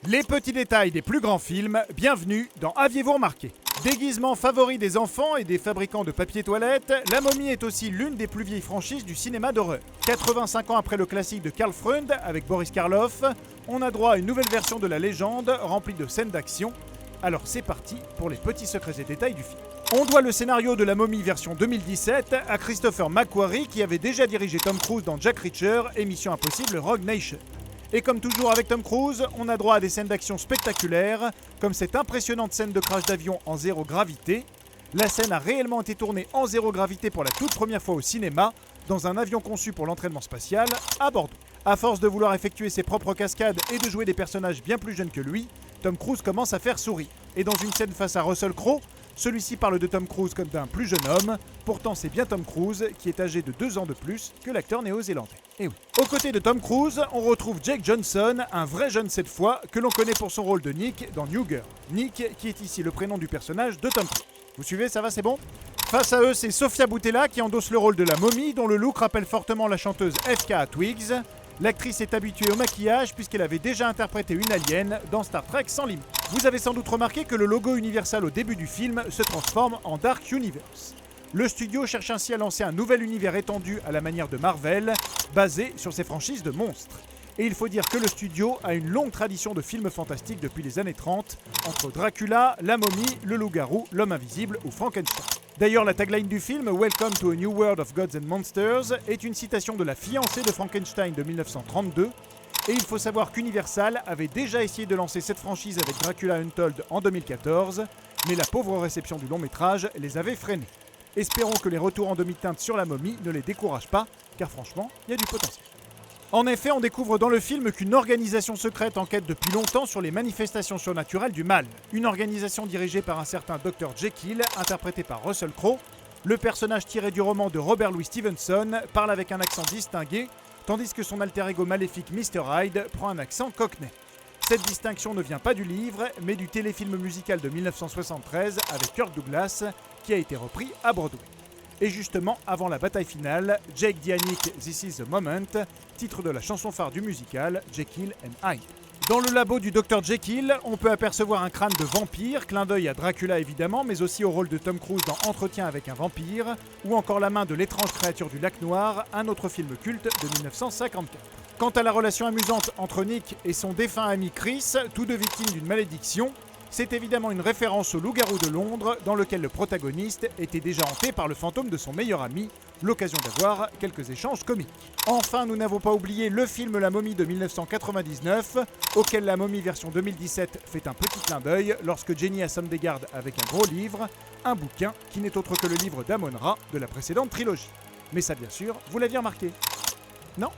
Les petits détails des plus grands films, bienvenue dans Aviez-vous remarqué? Déguisement favori des enfants et des fabricants de papier toilette, La Momie est aussi l'une des plus vieilles franchises du cinéma d'horreur. 85 ans après le classique de Karl Freund avec Boris Karloff, on a droit à une nouvelle version de la légende remplie de scènes d'action. Alors c'est parti pour les petits secrets et détails du film. On doit le scénario de La Momie version 2017 à Christopher McQuarrie qui avait déjà dirigé Tom Cruise dans Jack Reacher et Mission Impossible Rogue Nation. Et comme toujours avec Tom Cruise, on a droit à des scènes d'action spectaculaires, comme cette impressionnante scène de crash d'avion en zéro gravité. La scène a réellement été tournée en zéro gravité pour la toute première fois au cinéma, dans un avion conçu pour l'entraînement spatial à Bordeaux. À force de vouloir effectuer ses propres cascades et de jouer des personnages bien plus jeunes que lui, Tom Cruise commence à faire sourire. Et dans une scène face à Russell Crowe, celui-ci parle de Tom Cruise comme d'un plus jeune homme, pourtant c'est bien Tom Cruise qui est âgé de 2 ans de plus que l'acteur néo-zélandais. Et oui. Aux côtés de Tom Cruise, on retrouve Jake Johnson, un vrai jeune cette fois, que l'on connaît pour son rôle de Nick dans New Girl. Nick, qui est ici le prénom du personnage de Tom Cruise. Vous suivez, ça va, c'est bon? Face à eux, c'est Sofia Boutella qui endosse le rôle de la momie, dont le look rappelle fortement la chanteuse FK à Twigs. L'actrice est habituée au maquillage puisqu'elle avait déjà interprété une alien dans Star Trek sans limite. Vous avez sans doute remarqué que le logo Universal au début du film se transforme en Dark Universe. Le studio cherche ainsi à lancer un nouvel univers étendu à la manière de Marvel, basé sur ses franchises de monstres. Et il faut dire que le studio a une longue tradition de films fantastiques depuis les années 30, entre Dracula, la momie, le loup-garou, l'homme invisible ou Frankenstein. D'ailleurs, la tagline du film, Welcome to a New World of Gods and Monsters, est une citation de la fiancée de Frankenstein de 1932. Et il faut savoir qu'Universal avait déjà essayé de lancer cette franchise avec Dracula Untold en 2014, mais la pauvre réception du long métrage les avait freinés. Espérons que les retours en demi-teinte sur la momie ne les découragent pas, car franchement, il y a du potentiel. En effet, on découvre dans le film qu'une organisation secrète enquête depuis longtemps sur les manifestations surnaturelles du mal. Une organisation dirigée par un certain Dr Jekyll, interprété par Russell Crowe. Le personnage tiré du roman de Robert Louis Stevenson parle avec un accent distingué, tandis que son alter ego maléfique Mr Hyde prend un accent cockney. Cette distinction ne vient pas du livre, mais du téléfilm musical de 1973 avec Kirk Douglas, qui a été repris à Broadway. Et justement, avant la bataille finale, Jake dit à Nick « This is the moment », titre de la chanson phare du musical Jekyll and Hyde. Dans le labo du Dr Jekyll, on peut apercevoir un crâne de vampire, clin d'œil à Dracula évidemment, mais aussi au rôle de Tom Cruise dans Entretien avec un vampire, ou encore la main de l'étrange créature du lac noir, un autre film culte de 1954. Quant à la relation amusante entre Nick et son défunt ami Chris, tous deux victimes d'une malédiction, c'est évidemment une référence au Loup-garou de Londres, dans lequel le protagoniste était déjà hanté par le fantôme de son meilleur ami, l'occasion d'avoir quelques échanges comiques. Enfin, nous n'avons pas oublié le film La Momie de 1999, auquel La Momie version 2017 fait un petit clin d'œil lorsque Jenny assomme des gardes avec un gros livre, un bouquin qui n'est autre que le livre d'Amon-Ra de la précédente trilogie. Mais ça, bien sûr, vous l'aviez remarqué. Non ?